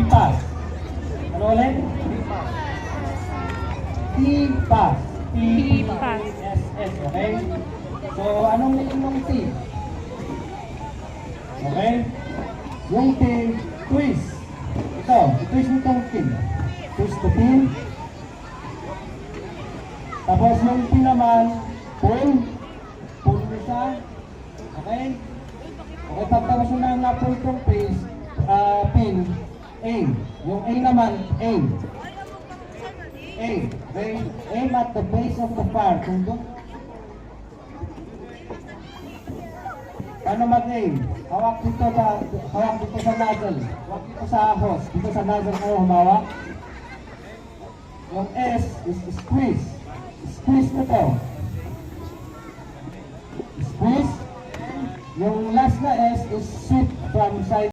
P-pass. Ano ulit? P-pass. P-pass. Okay? So, anong yung T? Okay? Yung T, twist. Ito, twist nitong T. Twist the pin. Tapos yung P naman, pull. Pull mo siya. Okay? Okay, pagtapos mo na na-pull itong pin, aim. Yung A naman, aim. Aim. Okay? Aim at the base of the fire. Kung doon, paano mag-aim? Hawak dito sa nozzle. Hawak dito sa hose. Dito sa nozzle kayo humawak. Yung S is squeeze. Squeeze mo to. Squeeze. Yung last na S is sweep from side